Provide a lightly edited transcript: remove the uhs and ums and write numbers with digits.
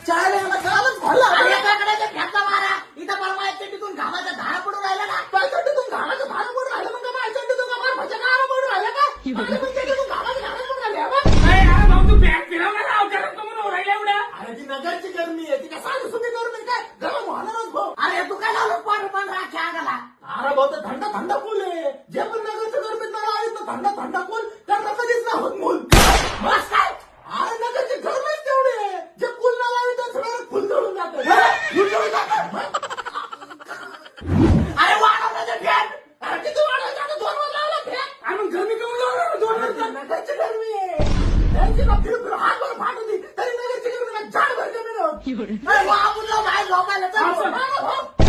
चायला याला कालच भरला अरे एकाकडे ते फेकता मारा इथं मला माझ्या चड्डीतून घामाचा धारा पडून राहिला ना. काय चड्डीतून घामाचं धार पडून राहिलं मग माझ्या चड्डीतून का भज्या गाणं पडून राहिलं का माझ्या पण चड्डीतून घामाचं धार पडून राहिले बा. अरे यार भाऊ तू बॅग फिरवला ना अवतारात का म्हणून राहिला एवढ्या. अरे ती नगरची गरमी आहे ती काय साधी सुधी गरमी काय गरम होणारच भाऊ. अरे तू काय लावलं पण राख्या अंगाला. अरे भाऊ तर थंड थंड पूल आहे जे पण नगरच्या गरमीत मला आहे तर थंड थंड पूल त्यांना कधीच ना होत मूल बस काय अरे नगरची गरमीच तेवढी आहे जे पूल ना लावी तर सगळं फुल जळून जातं. अरे वाढवलं ते फॅन. अरे किती वाढायचं आता 2 वर लावला फॅन. आणि मग गरमी कमी लावणार 2 अरे वर्षात. ती नगरची गरमी आहे त्यांची ना फिरू हातभर फाट होती तरी नगरची गरमी झाड भर कमी नव्हती. अरे वा, आपण जाऊ बाहेर झोपायला चल. असं. भाऊ